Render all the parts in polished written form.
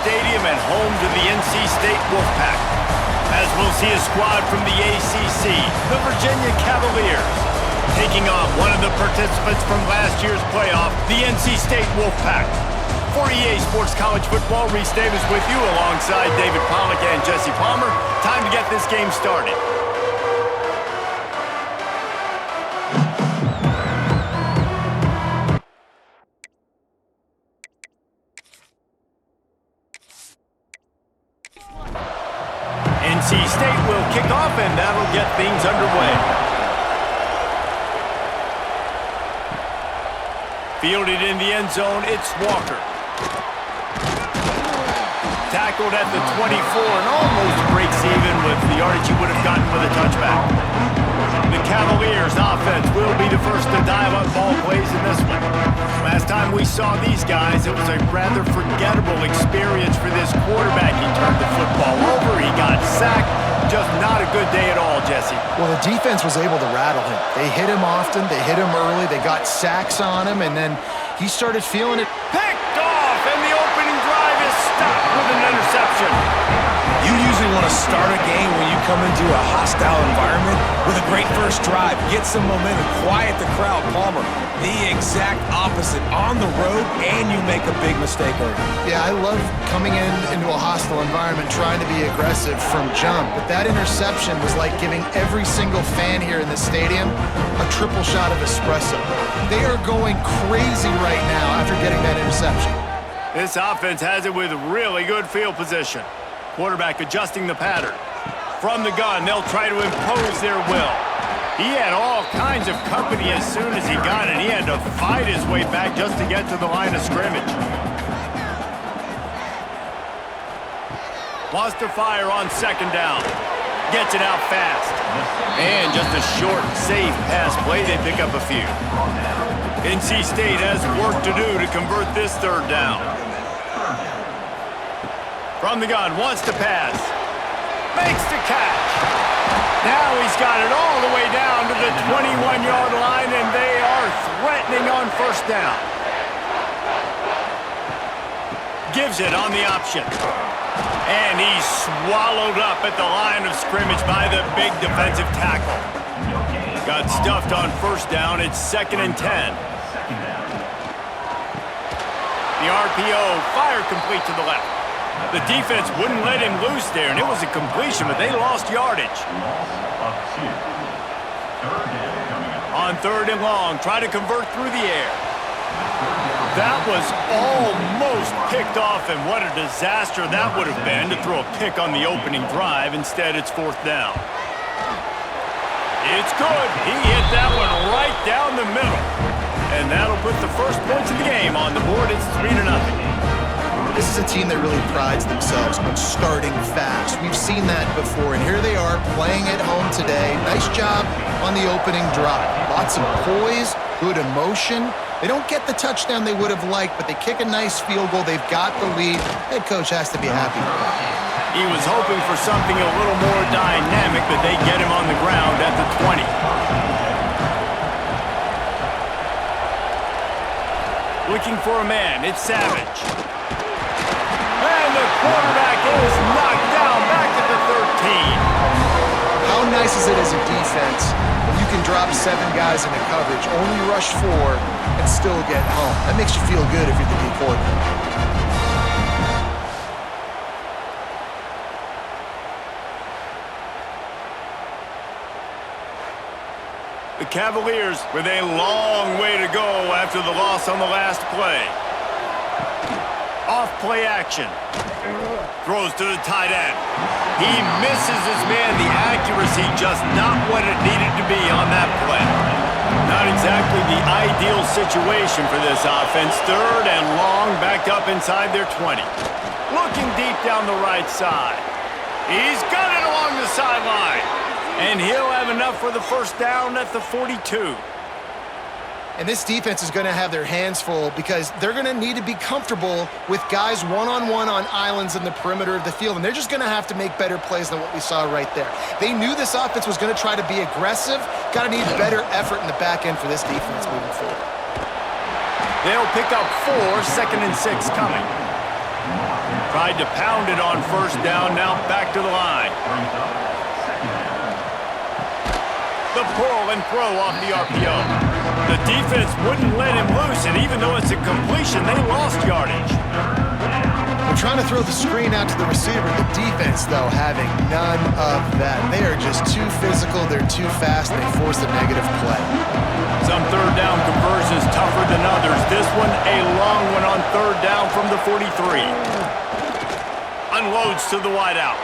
Stadium and home to the NC State Wolfpack. As we'll see a squad from the ACC, the Virginia Cavaliers, taking on one of the participants from last year's playoff, the NC State Wolfpack. For EA Sports College Football, Reese Davis with you alongside David Pollack and Jesse Palmer. Time to get this game started. NC State will kick off, and that'll get things underway. Fielded in the end zone, it's Walker. Tackled at the 24 and almost breaks even with the yardage he would have gotten with a touchback. The Cavaliers offense will be the first to dial up ball plays in this one. Last time we saw these guys, it was a rather forgettable experience for this quarterback. He turned the football over, he got sacked. Just not a good day at all, Jesse. Well, the defense was able to rattle him. They hit him often, they hit him early, they got sacks on him, and then he started feeling it. Picked off, and the opening drive is stopped with an interception. You usually want to start a game when you come into a hostile environment with a great first drive. Get some momentum, quiet the crowd. Palmer, the exact opposite. On the road, and you make a big mistake early. Yeah, I love coming into a hostile environment, trying to be aggressive from jump. But that interception was like giving every single fan here in the stadium a triple shot of espresso. They are going crazy right now after getting that interception. This offense has it with really good field position. Quarterback adjusting the pattern. From the gun, they'll try to impose their will. He had all kinds of company as soon as he got it. He had to fight his way back just to get to the line of scrimmage. Wants to fire on second down. Gets it out fast. And just a short, safe pass play. They pick up a few. NC State has work to do to convert this third down. From the gun, wants to pass. Makes the catch. Now he's got it all the way down to the 21-yard line, and they are threatening on first down. Gives it on the option. And he's swallowed up at the line of scrimmage by the big defensive tackle. Got stuffed on first down. It's 2nd and 10. The RPO, fire complete to the left. The defense wouldn't let him loose there, and it was a completion, but they lost yardage. On 3rd and long, try to convert through the air. That was almost picked off, and what a disaster that would have been to throw a pick on the opening drive. Instead, it's 4th down. It's good. He hit that one right down the middle. And that'll put the first points of the game on the board. It's 3-0. This is a team that really prides themselves on starting fast. We've seen that before, and here they are playing at home today. Nice job on the opening drive. Lots of poise, good emotion. They don't get the touchdown they would have liked, but they kick a nice field goal. They've got the lead. Head coach has to be happy with that. He was hoping for something a little more dynamic, but they get him on the ground at the 20. Looking for a man, it's Savage. And the quarterback is knocked down back at the 13. How nice is it as a defense when you can drop 7 guys into coverage, only rush 4, and still get home? That makes you feel good if you're the D coordinator. The Cavaliers with a long way to go after the loss on the last play. Off play action. Throws to the tight end. He misses his man. The accuracy just not what it needed to be on that play. Not exactly the ideal situation for this offense. 3rd and long, backed up inside their 20. Looking deep down the right side. He's got it along the sideline. And he'll have enough for the first down at the 42. And this defense is going to have their hands full because they're going to need to be comfortable with guys one-on-one on islands in the perimeter of the field. And they're just going to have to make better plays than what we saw right there. They knew this offense was going to try to be aggressive. Got to need better effort in the back end for this defense moving forward. They'll pick up 4, 2nd and 6 coming. Tried to pound it on first down, now back to the line. The pull and throw off the RPO. The defense wouldn't let him loose, and even though it's a completion, they lost yardage. They're trying to throw the screen out to the receiver. The defense, though, having none of that. They are just too physical. They're too fast. They force a negative play. Some third down conversions tougher than others. This one, a long one on third down from the 43. Unloads to the wideout.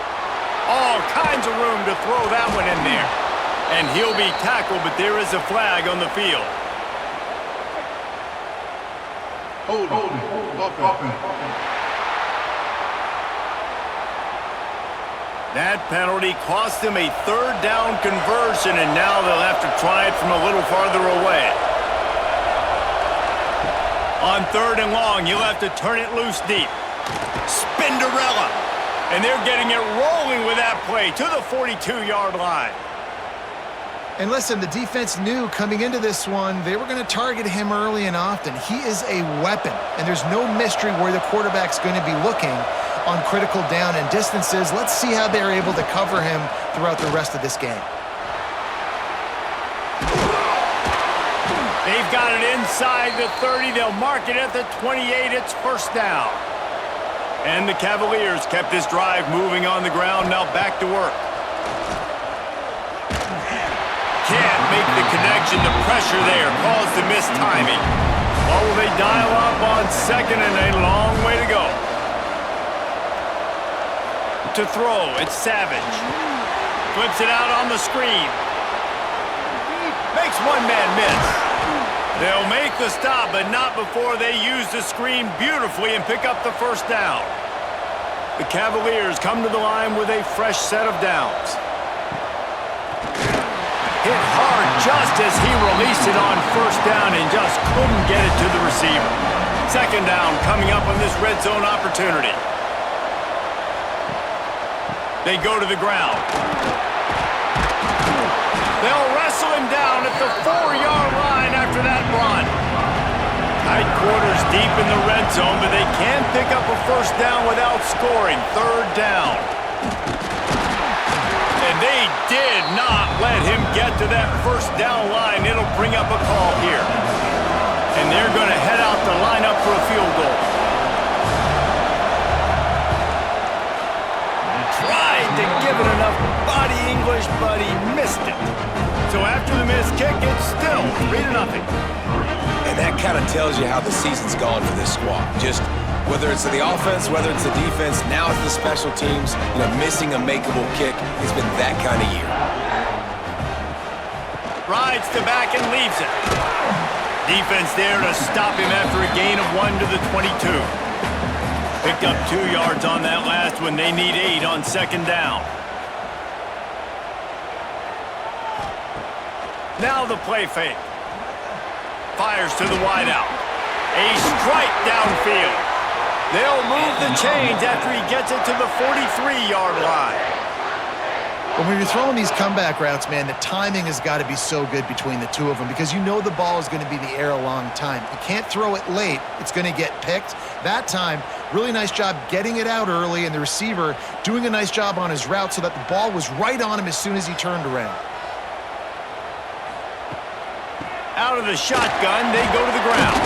All kinds of room to throw that one in there. And he'll be tackled, but there is a flag on the field. That penalty cost him a third down conversion, and now they'll have to try it from a little farther away. On third and long, you'll have to turn it loose deep. Spinderella. And they're getting it rolling with that play to the 42-yard line. And listen, the defense knew coming into this one, they were going to target him early and often. He is a weapon, and there's no mystery where the quarterback's going to be looking on critical down and distances. Let's see how they're able to cover him throughout the rest of this game. They've got it inside the 30. They'll mark it at the 28. It's first down. And the Cavaliers kept this drive moving on the ground. Now back to work. Can't make the connection. The pressure there caused the missed timing. Oh, they dial up on second and a long way to go. To throw, it's Savage. Flips it out on the screen. Makes one man miss. They'll make the stop, but not before they use the screen beautifully and pick up the first down. The Cavaliers come to the line with a fresh set of downs. Hit hard just as he released it on first down and just couldn't get it to the receiver. Second down coming up on this red zone opportunity. They go to the ground. They'll wrestle him down at the 4-yard line after that run. Tight quarters deep in the red zone, but they can pick up a first down without scoring. Third down. And they did not let him get to that first down line. It'll bring up a call here. And they're going to head out to line up for a field goal. Tried to give it enough body English, but he missed it. So after the missed kick, it's still 3-0. And that kind of tells you how the season's gone for this squad. Just whether it's the offense, whether it's the defense, now it's the special teams, missing a makeable kick. It's been that kind of year. Rides to back and leaves it. Defense there to stop him after a gain of 1 to the 22. Picked up 2 yards on that last one. They need 8 on second down. Now the play fake. Fires to the wideout. A strike downfield. They'll move the chains after he gets it to the 43-yard line. When you're throwing these comeback routes, man, the timing has got to be so good between the two of them because you know the ball is going to be in the air a long time. You can't throw it late. It's going to get picked. That time, really nice job getting it out early, and the receiver doing a nice job on his route so that the ball was right on him as soon as he turned around. Out of the shotgun, they go to the ground.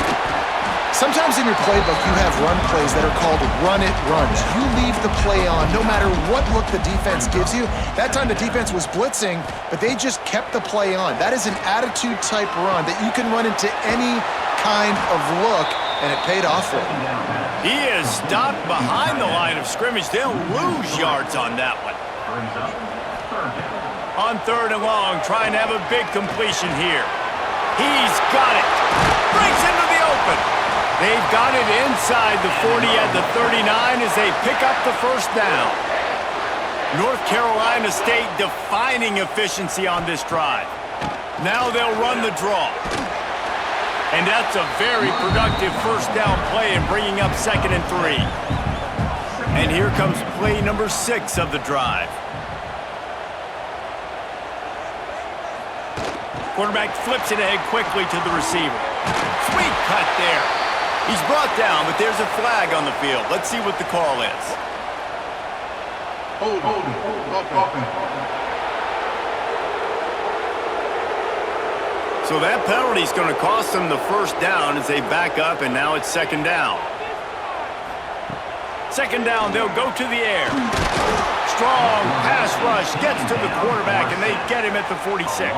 Sometimes in your playbook, you have run plays that are called run-it runs. You leave the play on no matter what look the defense gives you. That time the defense was blitzing, but they just kept the play on. That is an attitude-type run that you can run into any kind of look, and it paid off for him. He is stopped behind the line of scrimmage. They'll lose yards on that one. On third and long, trying to have a big completion here. He's got it. Breaks into the open. They've got it inside the 40 at the 39 as they pick up the first down. North Carolina State defining efficiency on this drive. Now they'll run the draw. And that's a very productive first down play in bringing up 2nd and 3. And here comes play number 6 of the drive. Quarterback flips it ahead quickly to the receiver. Sweet cut there. He's brought down, but there's a flag on the field. Let's see what the call is. So that penalty is going to cost them the first down as they back up, and now it's second down. Second down, they'll go to the air. Strong pass rush gets to the quarterback, and they get him at the 46.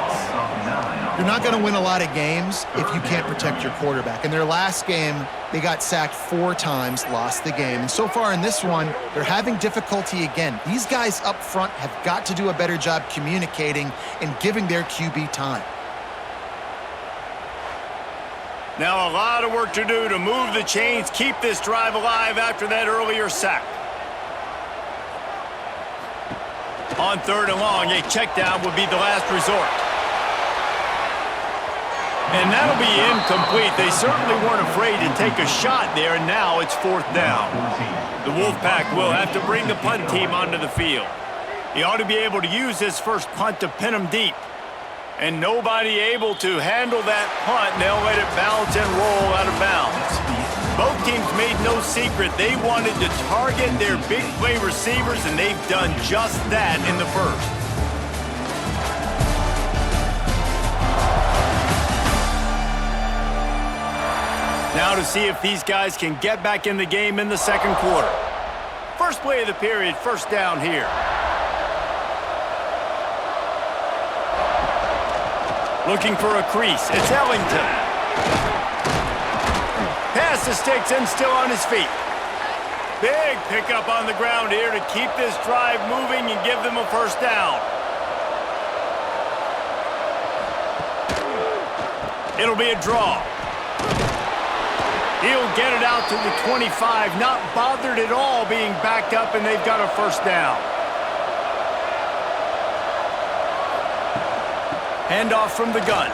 You're not going to win a lot of games if you can't protect your quarterback. In their last game, they got sacked 4 times, lost the game. And so far in this one, they're having difficulty again. These guys up front have got to do a better job communicating and giving their QB time. Now a lot of work to do to move the chains, keep this drive alive after that earlier sack. On third and long, a check down would be the last resort. And that'll be incomplete. They certainly weren't afraid to take a shot there, and now it's fourth down. The Wolfpack will have to bring the punt team onto the field. He ought to be able to use his first punt to pin them deep. And nobody able to handle that punt, and they'll let it bounce and roll out of bounds. Both teams made no secret they wanted to target their big play receivers, and they've done just that in the first. Now to see if these guys can get back in the game in the second quarter. First play of the period, first down here. Looking for a crease. It's Ellington. Pass the sticks and still on his feet. Big pickup on the ground here to keep this drive moving and give them a first down. It'll be a draw. He'll get it out to the 25, not bothered at all being backed up, and they've got a first down. Handoff from the gun.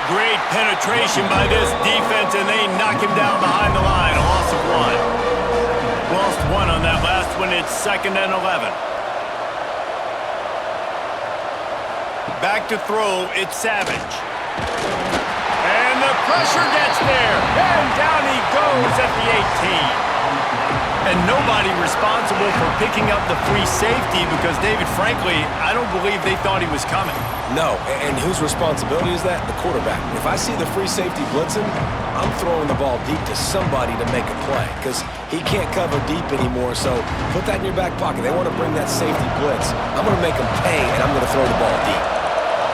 Great penetration by this defense, and they knock him down behind the line. A loss of 1. Lost 1 on that last one. It's 2nd and 11. Back to throw. It's Savage. And the pressure gets there. And down he goes at the 18. And nobody responsible for picking up the free safety because, David, frankly, I don't believe they thought he was coming. No, and whose responsibility is that? The quarterback. If I see the free safety blitzing, I'm throwing the ball deep to somebody to make a play because he can't cover deep anymore, so put that in your back pocket. They want to bring that safety blitz. I'm going to make them pay, and I'm going to throw the ball deep.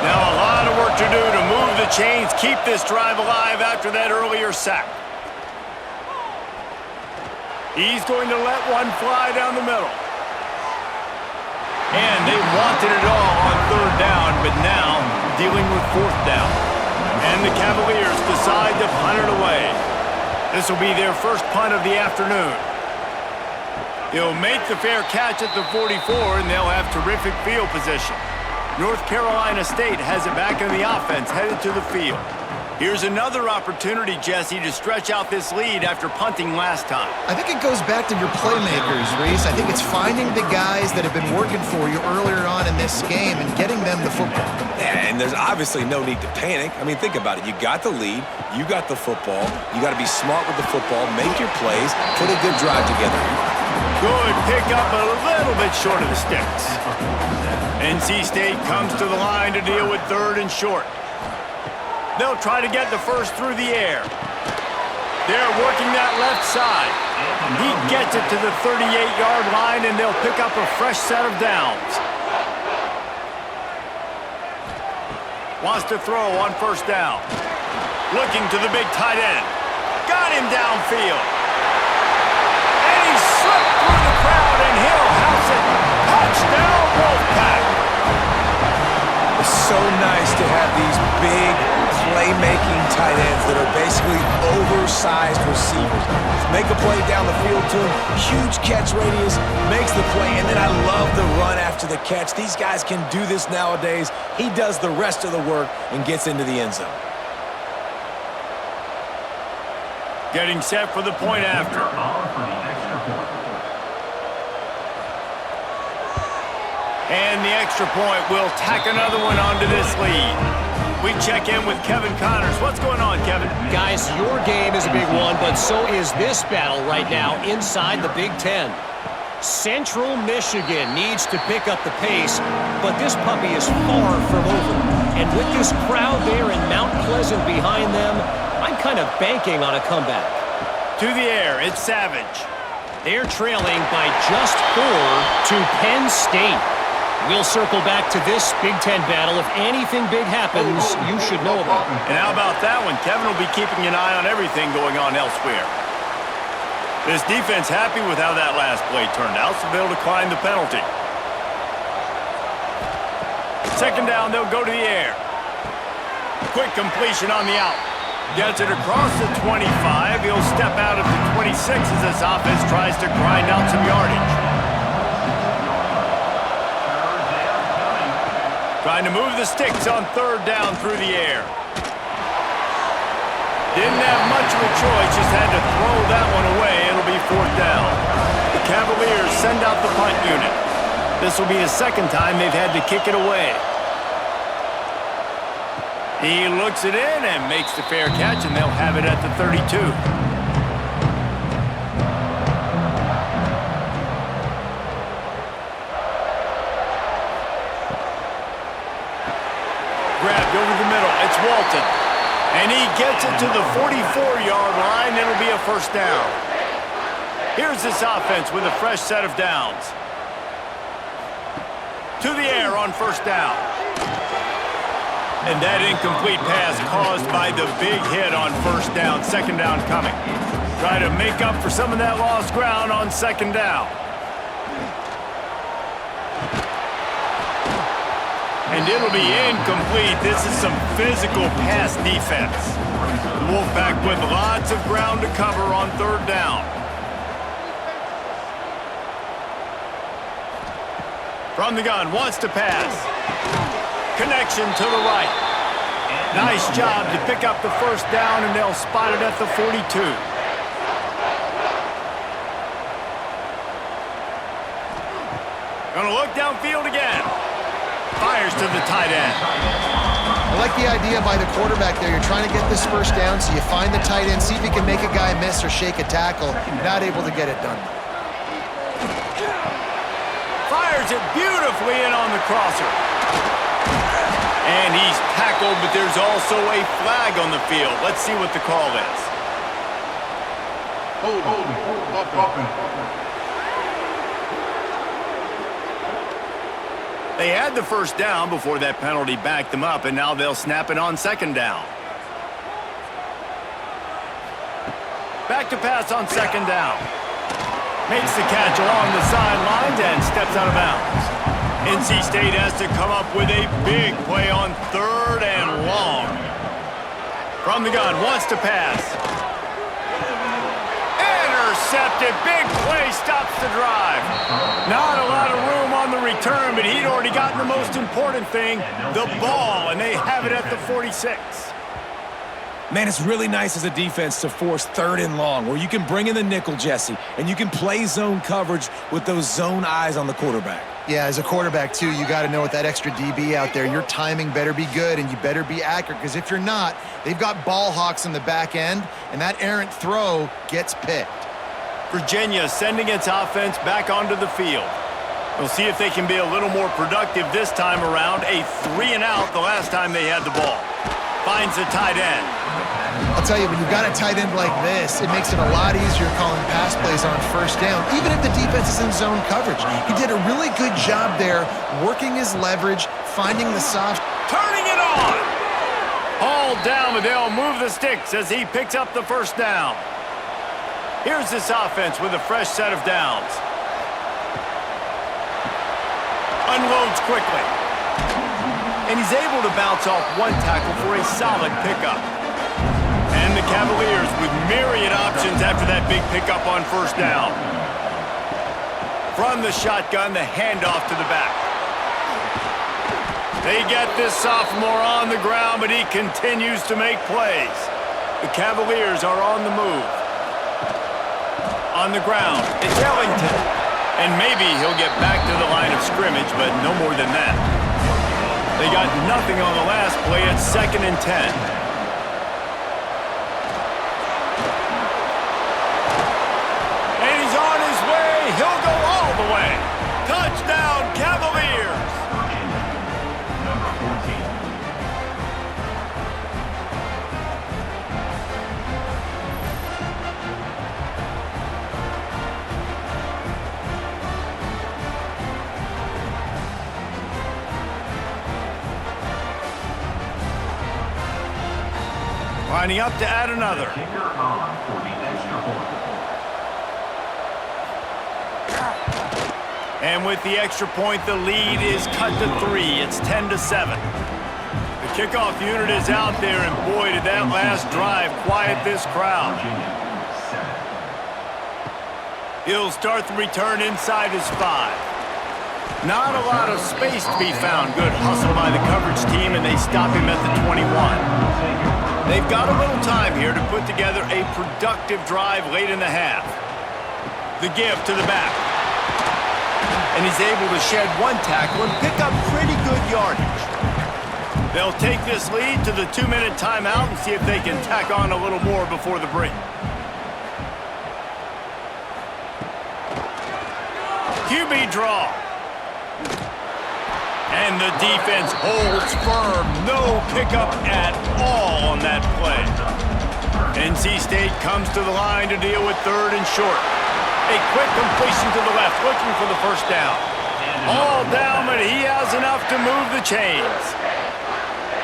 Now a lot of work to do to move the chains, keep this drive alive after that earlier sack. He's going to let one fly down the middle. And they wanted it all on third down, but now dealing with fourth down. And the Cavaliers decide to punt it away. This will be their first punt of the afternoon. He'll make the fair catch at the 44, and they'll have terrific field position. North Carolina State has it back in the offense, headed to the field. Here's another opportunity, Jesse, to stretch out this lead after punting last time. I think it goes back to your playmakers, Reese. I think it's finding the guys that have been working for you earlier on in this game and getting them the football. Yeah, and there's obviously no need to panic. I mean, think about it. You got the lead. You got the football. You got to be smart with the football, make your plays, put a good drive together. Good pick up, a little bit short of the sticks. NC State comes to the line to deal with third and short. They'll try to get the first through the air. They're working that left side. He gets it to the 38-yard line, and they'll pick up a fresh set of downs. Wants to throw on first down. Looking to the big tight end. Got him downfield. And he slipped through the crowd, and he'll house it. Touchdown, Wolfpack. It's so nice to have these big playmaking tight ends that are basically oversized receivers. Make a play down the field to him, huge catch radius, makes the play, and then I love the run after the catch. These guys can do this nowadays. He does the rest of the work and gets into the end zone. Getting set for the point after. And the extra point will tack another one onto this lead. We check in with Kevin Connors. What's going on, Kevin? Guys, your game is a big one, but so is this battle right now inside the Big Ten. Central Michigan needs to pick up the pace, but this puppy is far from over. And with this crowd there in Mount Pleasant behind them, I'm kind of banking on a comeback. To the air, it's Savage. They're trailing by just 4 to Penn State. We'll circle back to this Big Ten battle. If anything big happens, you should know about it. And how about that one? Kevin will be keeping an eye on everything going on elsewhere. This defense happy with how that last play turned out, so they'll decline the penalty. Second down, they'll go to the air. Quick completion on the out. Gets it across the 25. He'll step out of the 26 as this offense tries to grind out some yardage. Trying to move the sticks on third down through the air. Didn't have much of a choice, just had to throw that one away. It'll be fourth down. The Cavaliers send out the punt unit. This will be the second time they've had to kick it away. He looks it in and makes the fair catch, and they'll have it at the 32. Grabbed over the middle. It's Walton. And he gets it to the 44-yard line. It'll be a first down. Here's this offense with a fresh set of downs. To the air on first down. And that incomplete pass caused by the big hit on first down. Second down coming. Try to make up for some of that lost ground on second down. And it'll be incomplete. This is some physical pass defense. The Wolfpack with lots of ground to cover on third down. From the gun, wants to pass. Connection to the right. Nice job to pick up the first down, and they'll spot it at the 42. Gonna look downfield again. Fires to the tight end. I like the idea by the quarterback there. You're trying to get this first down, so you find the tight end, see if you can make a guy miss or shake a tackle. Not able to get it done. Fires it beautifully in on the crosser. And he's tackled, but there's also a flag on the field. Let's see what the call is. They had the first down before that penalty backed them up, and now they'll snap it on second down. Back to pass on second down. Makes the catch along the sidelines and steps out of bounds. NC State has to come up with a big play on third and long. From the gun, wants to pass. Intercepted, big play, stops the drive. Not a lot of room on the return, but he'd already gotten the most important thing, the ball, and they have it at the 46. Man, it's really nice as a defense to force third and long, where you can bring in the nickel, Jesse, and you can play zone coverage with those zone eyes on the quarterback. Yeah, as a quarterback, too, you got to know with that extra DB out there, your timing better be good and you better be accurate, because if you're not, they've got ball hawks in the back end, and that errant throw gets picked. Virginia sending its offense back onto the field. We'll see if they can be a little more productive this time around. A 3-and-out the last time they had the ball. Finds the tight end. I'll tell you, when you've got a tight end like this, it makes it a lot easier calling pass plays on first down, even if the defense is in zone coverage. He did a really good job there, working his leverage, finding the soft. Turning it on! Hauled down, but they'll move the sticks as he picks up the first down. Here's this offense with a fresh set of downs. Unloads quickly. And he's able to bounce off one tackle for a solid pickup. And the Cavaliers with myriad options after that big pickup on first down. From the shotgun, the handoff to the back. They get this sophomore on the ground, but he continues to make plays. The Cavaliers are on the move. On the ground, it's Ellington. And maybe he'll get back to the line of scrimmage, but no more than that. They got nothing on the last play. It's 2nd and 10. And he's on his way. He'll go all the way. Touchdown, Cavaliers. Number 14. Lining up to add another. Kicker on for the extra point. And with the extra point, the lead is cut to 3. It's 10-7. The kickoff unit is out there, and boy, did that last drive quiet this crowd. He'll start the return inside his 5. Not a lot of space to be found. Good hustle by the coverage team, and they stop him at the 21. They've got a little time here to put together a productive drive late in the half. The give to the back. And he's able to shed 1 tackle and pick up pretty good yardage. They'll take this lead to the 2-minute timeout and see if they can tack on a little more before the break. QB draw. And the defense holds firm. No pickup at all on that play. NC State comes to the line to deal with 3rd and short. A quick completion to the left, looking for the first down. All down, but he has enough to move the chains.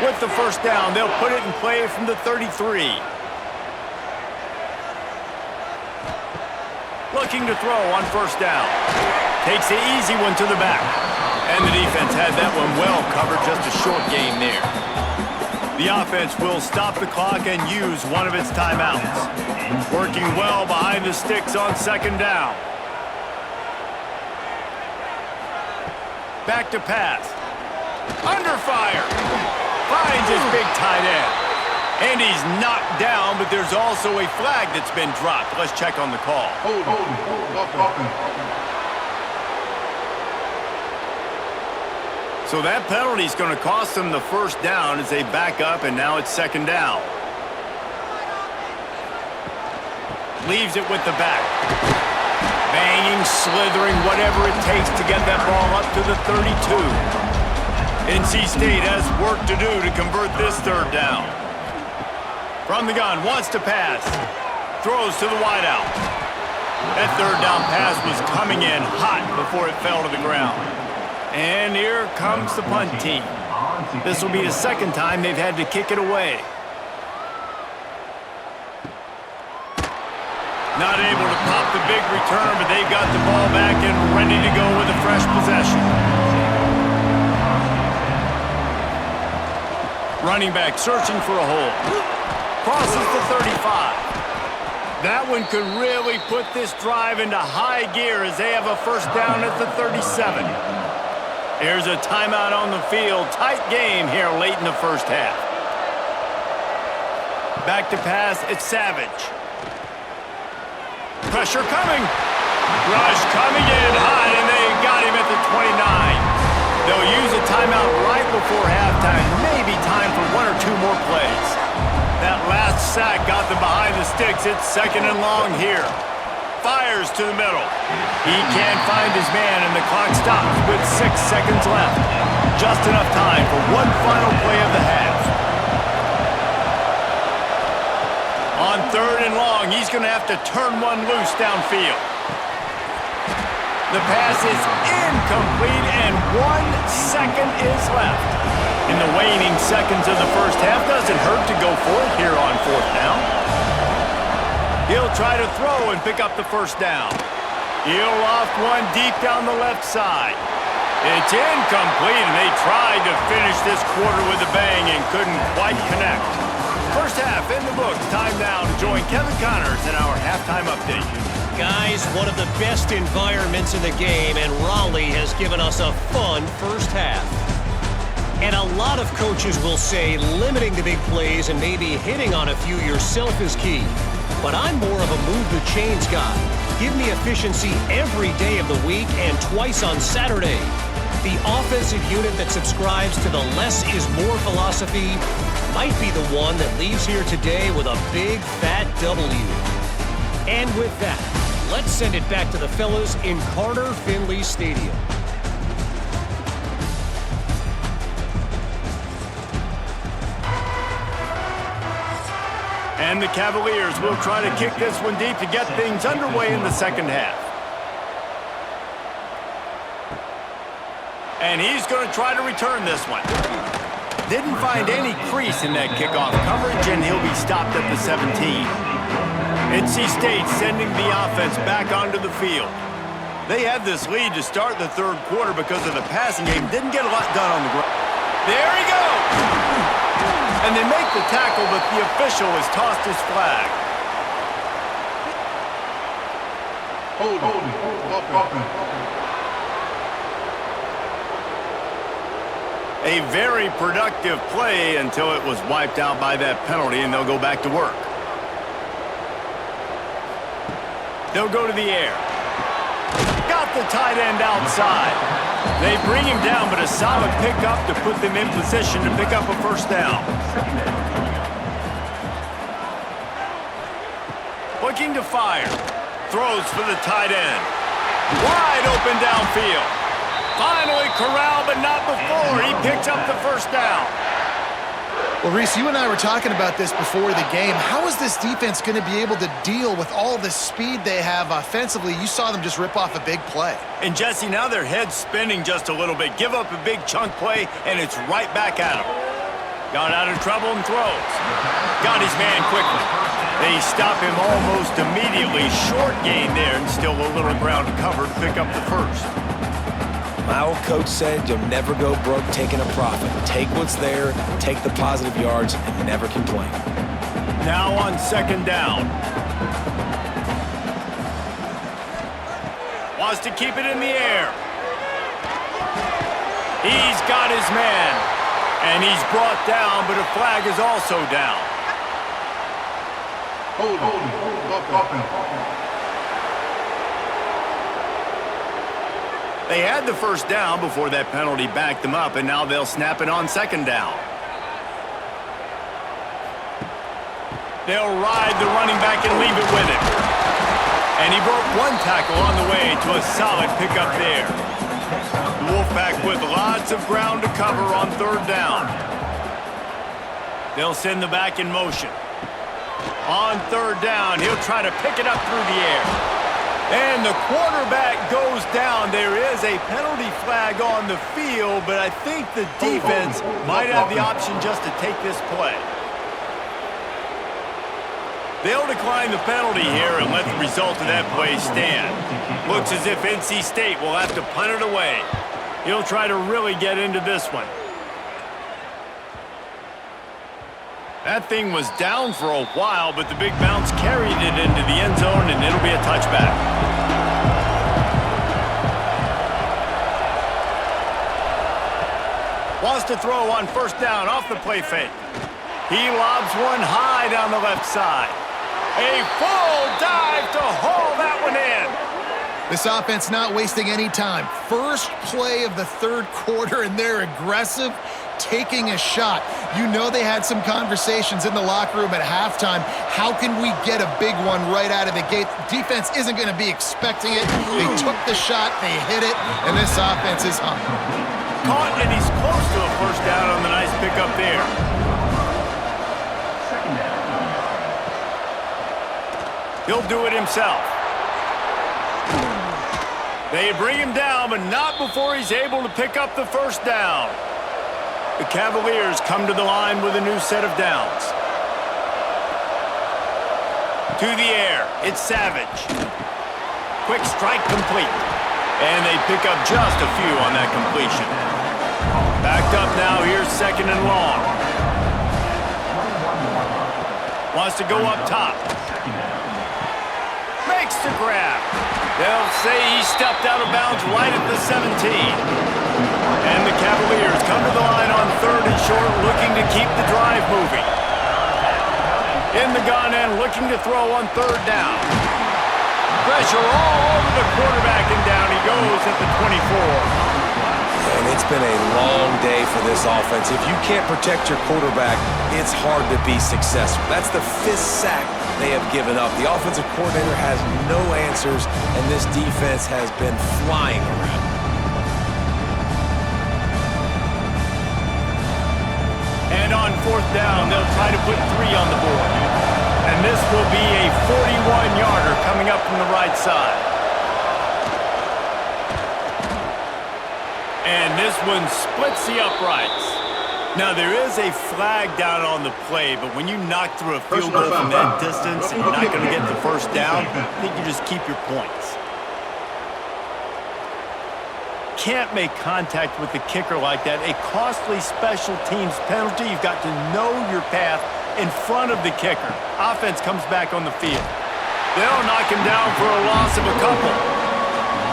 With the first down, they'll put it in play from the 33. Looking to throw on first down. Takes the easy one to the back. And the defense had that one well covered, just a short game there. The offense will stop the clock and use one of its timeouts. Working well behind the sticks on 2nd down. Back to pass. Under fire. Finds his big tight end. And he's knocked down, but there's also a flag that's been dropped. Let's check on the call. So that penalty is going to cost them the first down as they back up, and now it's 2nd down. Leaves it with the back. Banging, slithering, whatever it takes to get that ball up to the 32. NC State has work to do to convert this 3rd down. From the gun, wants to pass. Throws to the wideout. That 3rd down pass was coming in hot before it fell to the ground. And here comes the punt team. This will be the 2nd time they've had to kick it away. Not able to pop the big return, but they've got the ball back and ready to go with a fresh possession. Running back searching for a hole. Crosses the 35. That one could really put this drive into high gear as they have a first down at the 37. Here's a timeout on the field. Tight game here late in the first half. Back to pass, it's Savage. Pressure coming. Rush coming in hot, and they got him at the 29. They'll use a timeout right before halftime. Maybe time for 1 or 2 more plays. That last sack got them behind the sticks. It's 2nd and long here. Fires to the middle. He can't find his man, and the clock stops with 6 seconds left. Just enough time for one final play of the half. On 3rd and long, he's going to have to turn one loose downfield. The pass is incomplete, and 1 second is left. In the waning seconds of the first half, doesn't hurt to go for it here on 4th down. He'll try to throw and pick up the first down. He'll loft one deep down the left side. It's incomplete, and they tried to finish this quarter with a bang and couldn't quite connect. First half in the books. Time now to join Kevin Connors in our halftime update. Guys, one of the best environments in the game, and Raleigh has given us a fun first half. And a lot of coaches will say limiting the big plays and maybe hitting on a few yourself is key. But I'm more of a move the chains guy. Give me efficiency every day of the week and twice on Saturday. The offensive unit that subscribes to the less is more philosophy might be the one that leaves here today with a big, fat W. And with that, let's send it back to the fellas in Carter Finley Stadium. And the Cavaliers will try to kick this one deep to get things underway in the second half. And he's going to try to return this one. Didn't find any crease in that kickoff coverage, and he'll be stopped at the 17. NC State sending the offense back onto the field. They had this lead to start the third quarter because of the passing game. Didn't get a lot done on the ground. There he goes! And they make the tackle, but the official has tossed his flag. A very productive play until it was wiped out by that penalty, and they'll go back to work. They'll go to the air. Got the tight end outside. They bring him down, but a solid pickup to put them in position to pick up a first down. Looking to fire. Throws for the tight end. Wide open downfield. Finally corralled, but not before. He picks up the first down. Well, Reese, you and I were talking about this before the game. How is this defense going to be able to deal with all the speed they have offensively? You saw them just rip off a big play. And Jesse, now their head's spinning just a little bit. Give up a big chunk play, and it's right back at him. Got out of trouble and throws. Got his man quickly. They stop him almost immediately. Short gain there, and still a little ground to cover to pick up the first. My old coach said you'll never go broke taking a profit. Take what's there, take the positive yards, and never complain. Now on second down. Wants to keep it in the air. He's got his man. And he's brought down, but a flag is also down. They had the first down before that penalty backed them up, and now they'll snap it on second down. They'll ride the running back and leave it with him. And he broke one tackle on the way to a solid pickup there. The Wolfpack with lots of ground to cover on third down. They'll send the back in motion. On third down, he'll try to pick it up through the air. And the quarterback goes down. There is a penalty flag on the field, but I think the defense might have the option just to take this play. They'll decline the penalty here and let the result of that play stand. Looks as if NC State will have to punt it away. He'll try to really get into this one. That thing was down for a while, but the big bounce carried it into the end zone, and it'll be a touchback. Wants to throw on first down off the play fake. He lobs one high down the left side. A full dive to haul that one in. This offense not wasting any time. First play of the third quarter, and they're aggressive, taking a shot. You know they had some conversations in the locker room at halftime. How can we get a big one right out of the gate? Defense isn't going to be expecting it. They took the shot, they hit it, and this offense is humming. Caught, and he's close to a first down on the nice pickup there. He'll do it himself. They bring him down, but not before he's able to pick up the first down. The Cavaliers come to the line with a new set of downs. To the air, it's Savage. Quick strike complete. And they pick up just a few on that completion. Backed up now, here's second and long. Wants to go up top. Makes the grab. They'll say he stepped out of bounds right at the 17. And the Cavaliers come to the line on third and short, looking to keep the drive moving. In the gun and looking to throw on third down. Pressure all over the quarterback, and down he goes at the 24. And it's been a long day for this offense. If you can't protect your quarterback, it's hard to be successful. That's the 5th sack they have given up. The offensive coordinator has no answers, and this defense has been flying around. And on 4th down, they'll try to put 3 on the board. And this will be a 41-yarder coming up from the right side. And this one splits the uprights. Now, there is a flag down on the play, but when you knock through a field goal from that distance and you're not going to get the first down, I think you just keep your points. Can't make contact with the kicker like that. A costly special teams penalty. You've got to know your path in front of the kicker. Offense comes back on the field. They'll knock him down for a loss of a couple.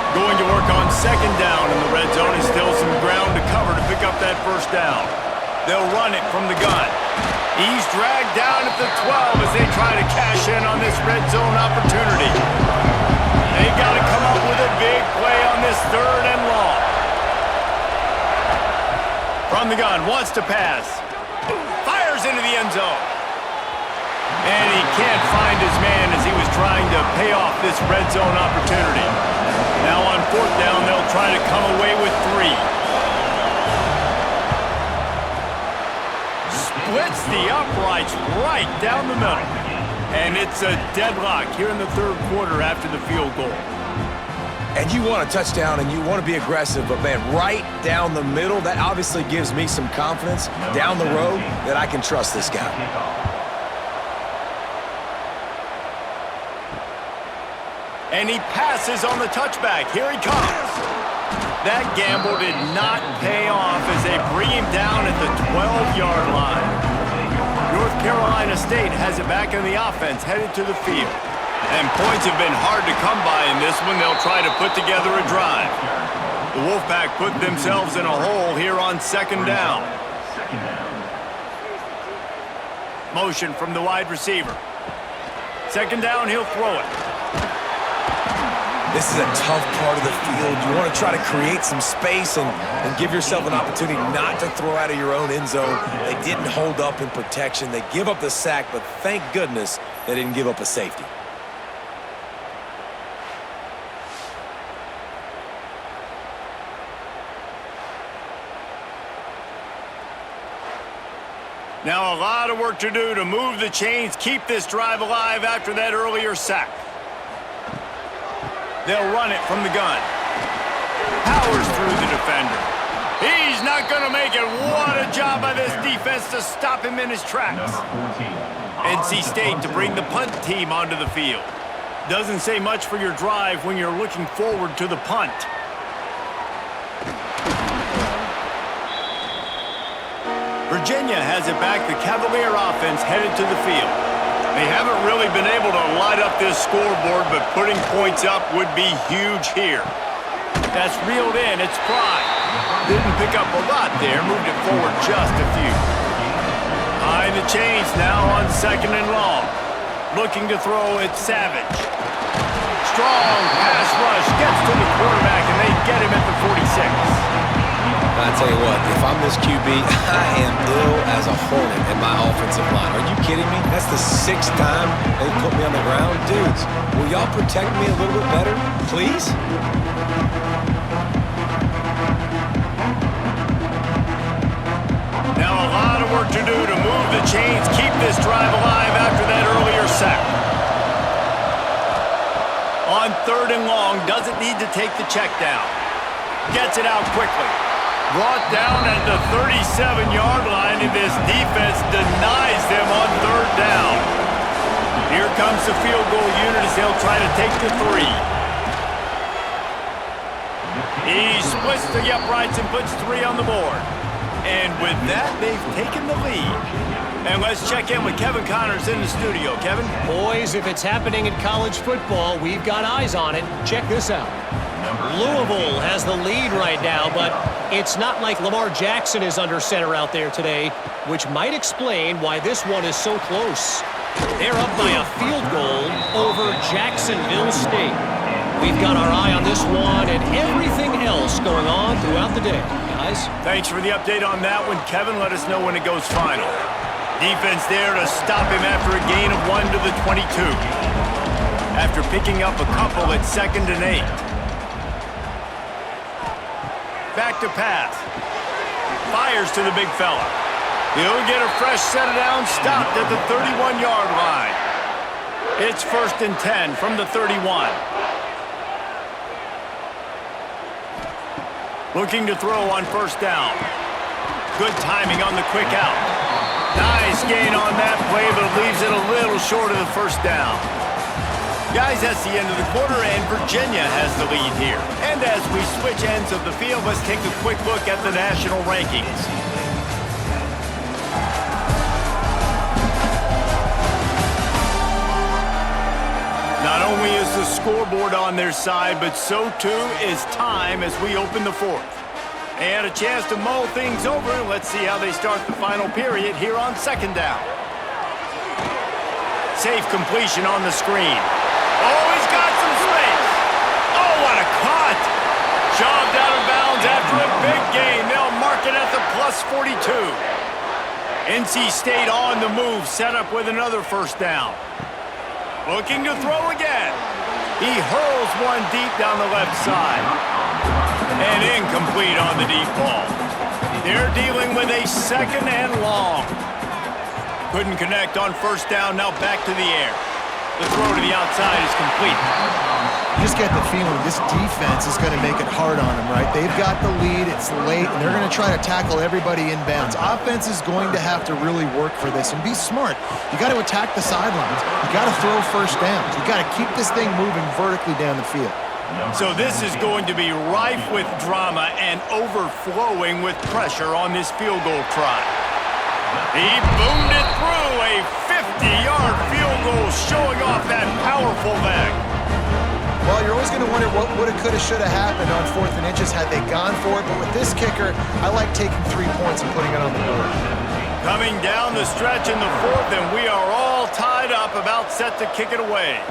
Going to work on 2nd down in the red zone. Is still some ground to cover to pick up that first down. They'll run it from the gun. He's dragged down at the 12 as they try to cash in on this red zone opportunity. They got to come up with a big play on this 3rd and long. From the gun, wants to pass. Fires into the end zone. And he can't find his man as he was trying to pay off this red zone opportunity. Now on 4th down, they'll try to come away with 3. Splits the uprights right down the middle. And it's a deadlock here in the 3rd quarter after the field goal. And you want a touchdown and you want to be aggressive, but man, right down the middle, that obviously gives me some confidence down the road that I can trust this guy. And he passes on the touchback. Here he comes. That gamble did not pay off as they bring him down at the 12-yard line. North Carolina State has it back in the offense, headed to the field. And points have been hard to come by in this one. They'll try to put together a drive. The Wolfpack put themselves in a hole here on 2nd down. Motion from the wide receiver. 2nd down, he'll throw it. This is a tough part of the field. You want to try to create some space and give yourself an opportunity not to throw out of your own end zone. They didn't hold up in protection. They give up the sack, but thank goodness they didn't give up a safety. Now a lot of work to do to move the chains, keep this drive alive after that earlier sack. They'll run it from the gun. Powers through the defender. He's not going to make it. What a job by this defense to stop him in his tracks. NC State to bring the punt team onto the field. Doesn't say much for your drive when you're looking forward to the punt. Virginia has it back. The Cavalier offense headed to the field. They haven't really been able to light up this scoreboard, but putting points up would be huge here. That's reeled in. It's Pride. Didn't pick up a lot there. Moved it forward just a few. High the chains now on 2nd and long. Looking to throw it, Savage. Strong pass rush. Gets to the quarterback, and they get him at the 46. I tell you what, if I'm this QB, I am ill as a hornet in my offensive line. Are you kidding me? That's the 6th time they put me on the ground. Dudes, will y'all protect me a little bit better, please? Now a lot of work to do to move the chains, keep this drive alive after that earlier sack. On 3rd and long, doesn't need to take the check down. Gets it out quickly. Brought down at the 37-yard line, and this defense denies them on 3rd down. Here comes the field goal unit as they'll try to take the 3. He splits the uprights and puts 3 on the board. And with that, they've taken the lead. And let's check in with Kevin Connors in the studio. Kevin? Boys, if it's happening in college football, we've got eyes on it. Check this out. Louisville has the lead right now, but it's not like Lamar Jackson is under center out there today, which might explain why this one is so close. They're up by a field goal over Jacksonville State. We've got our eye on this one and everything else going on throughout the day. Guys? guys. Thanks for the update on that one, Kevin. Let us know when it goes final. Defense there to stop him after a gain of 1 to the 22. After picking up a couple at 2nd and 8. Back to pass. Fires to the big fella. He'll get a fresh set of downs stopped at the 31-yard line. It's 1st and 10 from the 31. Looking to throw on 1st down. Good timing on the quick out. Nice gain on that play, but it leaves it a little short of the 1st down. Guys, that's the end of the quarter, and Virginia has the lead here. And as we switch ends of the field, let's take a quick look at the national rankings. Not only is the scoreboard on their side, but so too is time as we open the 4th. And a chance to mull things over. Let's see how they start the final period here on 2nd down. Safe completion on the screen. Oh, he's got some space. Oh, what a cut. Shoved out of bounds after a big gain. They'll mark it at the plus 42. NC State on the move, set up with another 1st down. Looking to throw again. He hurls one deep down the left side. And incomplete on the deep ball. They're dealing with a 2nd and long. Couldn't connect on 1st down, now back to the air. The throw to the outside is complete. You just get the feeling this defense is going to make it hard on them, right? They've got the lead, it's late, and they're going to try to tackle everybody inbounds. Offense is going to have to really work for this and be smart. You got to attack the sidelines. You got to throw 1st downs. You got to keep this thing moving vertically down the field. So this is going to be rife with drama and overflowing with pressure on this field goal try. He boomed it through, a 50-yard field goal showing off that powerful leg. Well, you're always going to wonder what woulda, coulda, shoulda happened on 4th and inches had they gone for it. But with this kicker, I like taking 3 points and putting it on the board. Coming down the stretch in the 4th, and we are all tied up, about set to kick it away.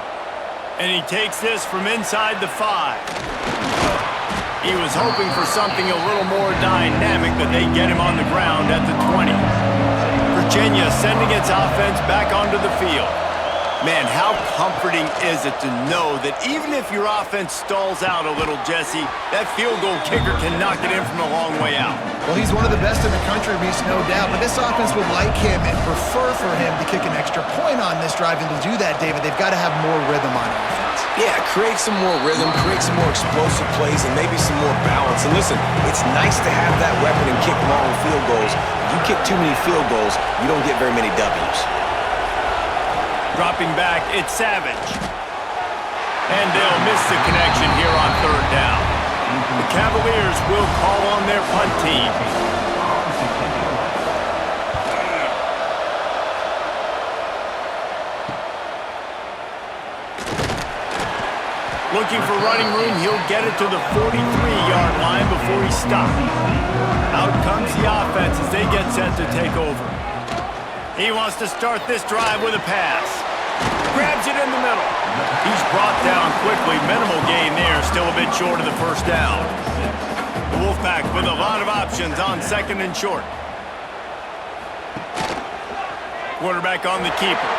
And he takes this from inside the 5. He was hoping for something a little more dynamic, but they get him on the ground at the 20. Virginia sending its offense back onto the field. Man, how comforting is it to know that even if your offense stalls out a little, Jesse, that field goal kicker can knock it in from a long way out. Well, he's one of the best in the country, Reese, no doubt. But this offense would like him and prefer for him to kick an extra point on this drive. And to do that, David, they've got to have more rhythm on offense. Yeah, create some more rhythm, create some more explosive plays, and maybe some more balance. And listen, it's nice to have that weapon and kick long field goals. If you kick too many field goals, you don't get very many W's. Dropping back, it's Savage. And they'll miss the connection here on 3rd down. The Cavaliers will call on their punt team. Looking for running room, he'll get it to the 43-yard line before he's stopped. Out comes the offense as they get set to take over. He wants to start this drive with a pass. Grabs it in the middle. He's brought down quickly. Minimal gain there, still a bit short of the 1st down. The Wolfpack with a lot of options on 2nd and short. Quarterback on the keeper.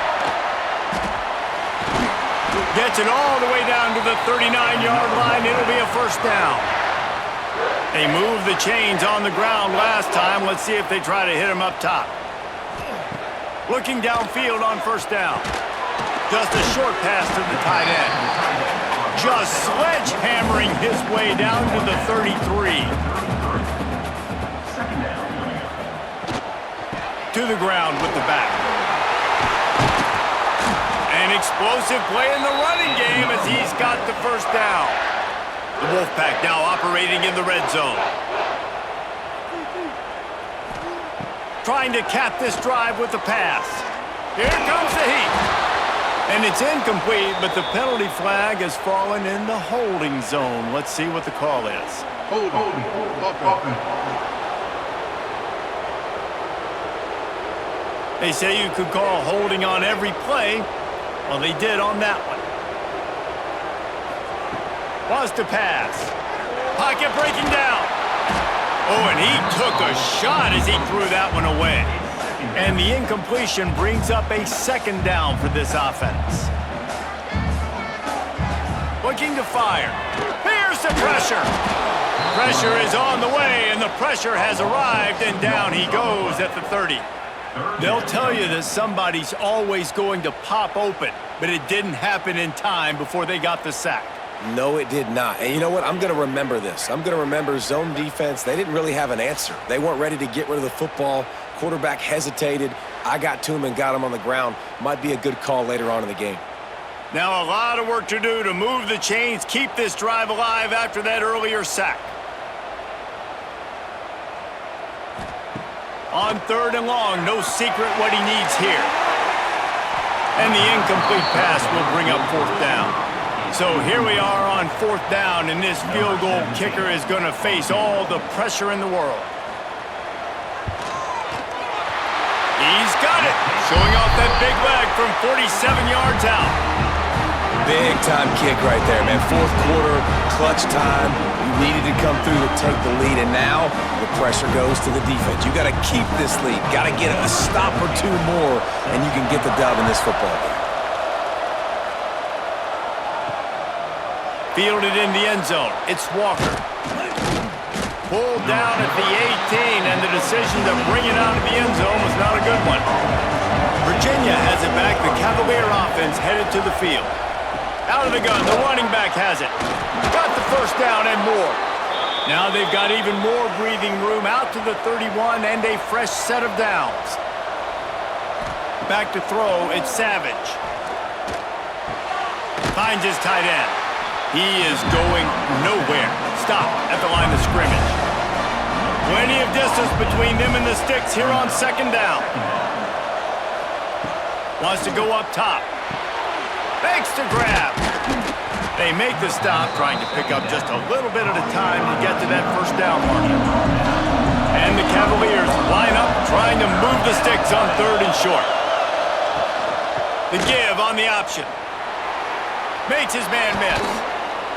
Gets it all the way down to the 39-yard line. It'll be a 1st down. They moved the chains on the ground last time. Let's see if they try to hit him up top. Looking downfield on 1st down. Just a short pass to the tight end. Just sledgehammering his way down to the 33. To the ground with the back. An explosive play in the running game as he's got the 1st down. The Wolfpack now operating in the red zone. Trying to cap this drive with the pass. Here comes the heat. And it's incomplete, but the penalty flag has fallen in the holding zone. Let's see what the call is. Holding. They say you could call holding on every play. Well, they did on that one. Was to pass. Pocket breaking down. Oh, and he took a shot as he threw that one away. And the incompletion brings up a second down for this offense. Looking to fire. Here's the pressure. Pressure is on the way, and the pressure has arrived, and down he goes at the 30. They'll tell you that somebody's always going to pop open, but it didn't happen in time before they got the sack. No, it did not. And you know what? I'm going to remember this. I'm going to remember zone defense. They didn't really have an answer. They weren't ready to get rid of the football. Quarterback hesitated. I got to him and got him on the ground. Might be a good call later on in the game. Now a lot of work to do to move the chains, keep this drive alive after that earlier sack. On 3rd and long, no secret what he needs here. And the incomplete pass will bring up 4th down. So here we are on 4th down, and this field goal kicker is going to face all the pressure in the world. He's got it, showing off that big leg from 47 yards out. Big-time kick right there, man. 4th quarter, clutch time. You needed to come through to take the lead, and now the pressure goes to the defense. You got to keep this lead. Got to get a stop or two more, and you can get the dub in this football game. Fielded in the end zone. It's Walker. Pulled down at the 18, and the decision to bring it out of the end zone was not a good one. Virginia has it back. The Cavalier offense headed to the field. Out of the gun, the running back has it. Got the 1st down and more. Now they've got even more breathing room out to the 31 and a fresh set of downs. Back to throw, it's Savage. Finds his tight end. He is going nowhere. Stop at the line of scrimmage. Plenty of distance between them and the sticks here on 2nd down. Wants to go up top. Makes the grab. They make the stop, trying to pick up just a little bit at a time to get to that 1st down mark. And the Cavaliers line up, trying to move the sticks on 3rd and short. The give on the option. Makes his man miss.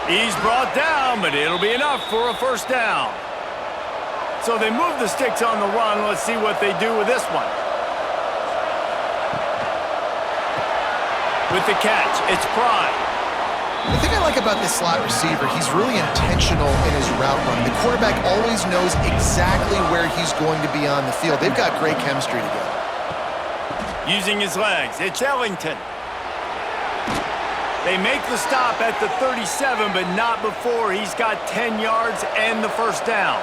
He's brought down, but it'll be enough for a 1st down. So they move the sticks on the run. Let's see what they do with this one. With the catch, it's Pride. The thing I like about this slot receiver, he's really intentional in his route running. The quarterback always knows exactly where he's going to be on the field. They've got great chemistry together. Using his legs, it's Ellington. They make the stop at the 37, but not before he's got 10 yards and the 1st down.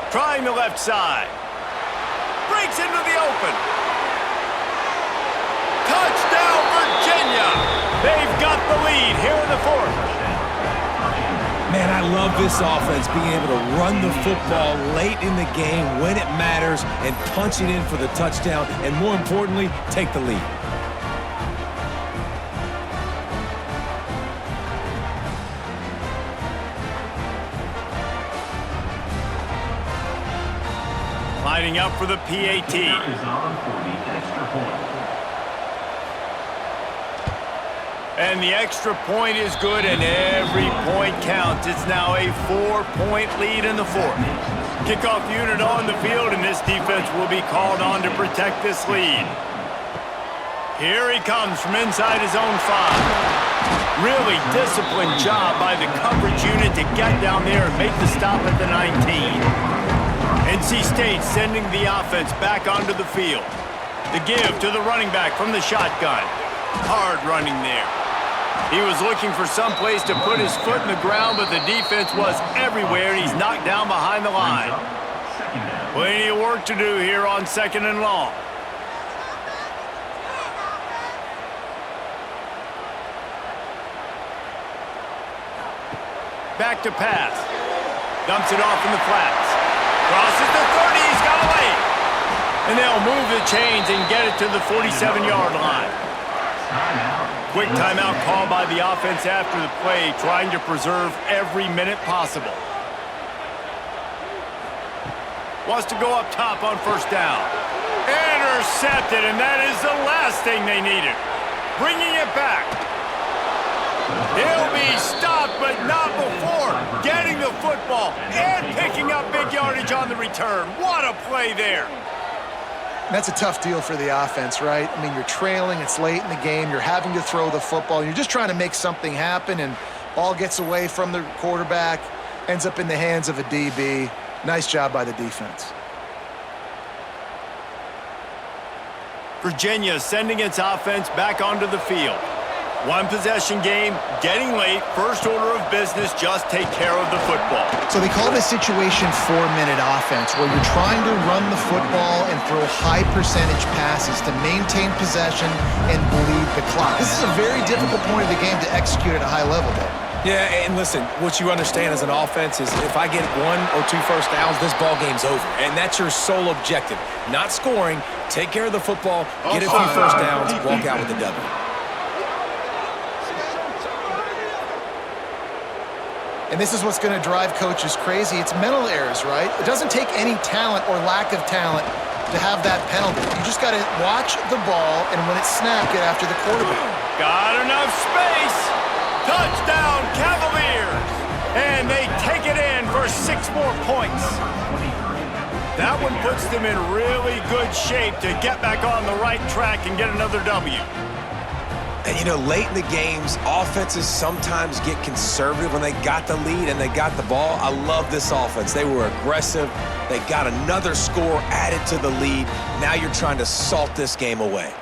Trying the left side. Breaks into the open. Touchdown, Virginia! They've got the lead here in the 4th. Man, I love this offense, being able to run the football late in the game when it matters and punch it in for the touchdown, and more importantly, take the lead. Lining up for the PAT. Is on for the extra point. And the extra point is good, and every point counts. It's now a 4-point lead in the 4th. Kickoff unit on the field, and this defense will be called on to protect this lead. Here he comes from inside his own 5. Really disciplined job by the coverage unit to get down there and make the stop at the 19. NC State sending the offense back onto the field. The give to the running back from the shotgun. Hard running there. He was looking for some place to put his foot in the ground, but the defense was everywhere, and he's knocked down behind the line. Plenty of work to do here on 2nd and long. Back to pass. Dumps it off in the flats. Crosses the 30, he's got away. And they'll move the chains and get it to the 47-yard line. Quick timeout call by the offense after the play, trying to preserve every minute possible. Wants to go up top on 1st down. Intercepted, and that is the last thing they needed. Bringing it back. He'll be stopped, but not before getting the football and picking up big yardage on the return. What a play there. That's a tough deal for the offense, right? I mean, you're trailing, it's late in the game, you're having to throw the football, you're just trying to make something happen, and ball gets away from the quarterback, ends up in the hands of a DB. Nice job by the defense. Virginia sending its offense back onto the field. One possession game, getting late, first order of business, just take care of the football. So they call this situation 4-minute offense, where you're trying to run the football and throw high percentage passes to maintain possession and bleed the clock. This is a very difficult point of the game to execute at a high level, Dave. Yeah, and listen, what you understand as an offense is if I get 1 or 2 first downs, this ball game's over. And that's your sole objective. Not scoring, take care of the football, get a few first downs, walk out with the W. And this is what's going to drive coaches crazy. It's mental errors, right? It doesn't take any talent or lack of talent to have that penalty. You just got to watch the ball, and when it's snapped, get after the quarterback. Got enough space. Touchdown, Cavaliers. And they take it in for 6 more points. That one puts them in really good shape to get back on the right track and get another W. And, you know, late in the games, offenses sometimes get conservative when they got the lead and they got the ball. I love this offense. They were aggressive. They got another score added to the lead. Now you're trying to salt this game away.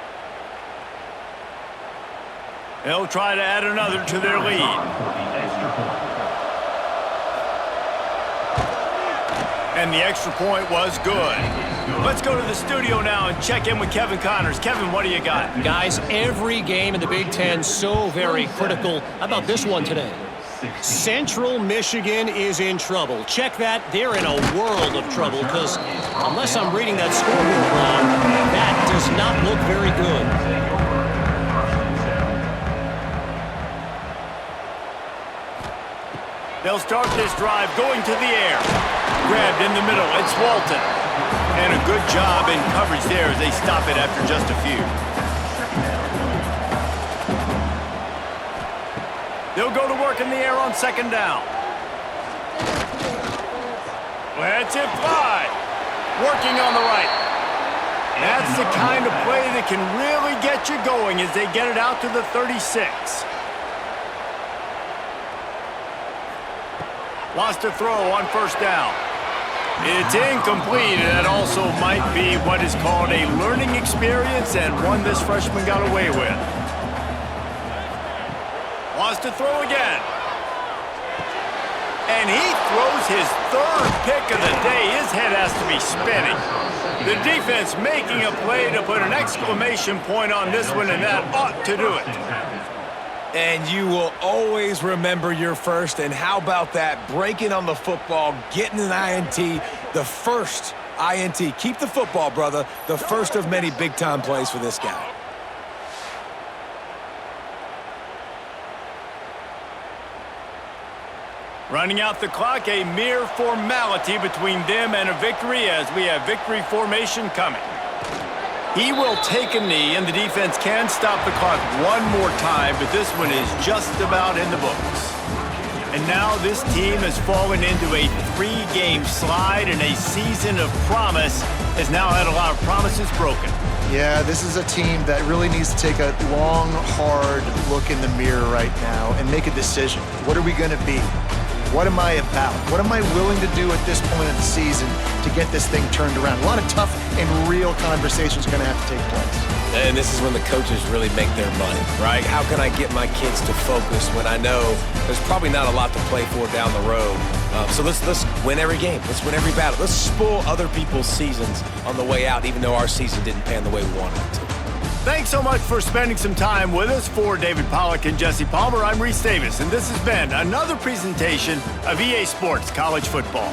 They'll try to add another to their lead. And the extra point was good. Let's go to the studio now and check in with Kevin Connors. Kevin, what do you got? Guys, every game in the Big Ten so very critical. How about this one today? Central Michigan is in trouble. Check that. They're in a world of trouble because unless I'm reading that scoreboard wrong, that does not look very good. They'll start this drive going to the air. Grabbed in the middle. It's Walton. And a good job in coverage there as they stop it after just a few. They'll go to work in the air on 2nd down. Lets it fly. Working on the right. That's the kind of play that can really get you going as they get it out to the 36. Lost a throw on 1st down. It's incomplete, and that also might be what is called a learning experience and one this freshman got away with. Wants to throw again. And he throws his 3rd pick of the day. His head has to be spinning. The defense making a play to put an exclamation point on this one, and that ought to do it. And you will always remember your first. And how about that? Breaking on the football, getting an INT, the first INT. Keep the football, brother. The first of many big-time plays for this guy. Running out the clock, a mere formality between them and a victory as we have victory formation coming. He will take a knee, and the defense can stop the clock one more time, but this one is just about in the books. And now this team has fallen into a 3-game slide, and a season of promise has now had a lot of promises broken. Yeah, this is a team that really needs to take a long, hard look in the mirror right now and make a decision. What are we going to be? What am I about? What am I willing to do at this point of the season to get this thing turned around? A lot of tough and real conversations are going to have to take place. And this is when the coaches really make their money, right? How can I get my kids to focus when I know there's probably not a lot to play for down the road? So let's win every game. Let's win every battle. Let's spoil other people's seasons on the way out, even though our season didn't pan the way we wanted it to. Thanks so much for spending some time with us. For David Pollack and Jesse Palmer, I'm Reese Davis, and this has been another presentation of EA Sports College Football.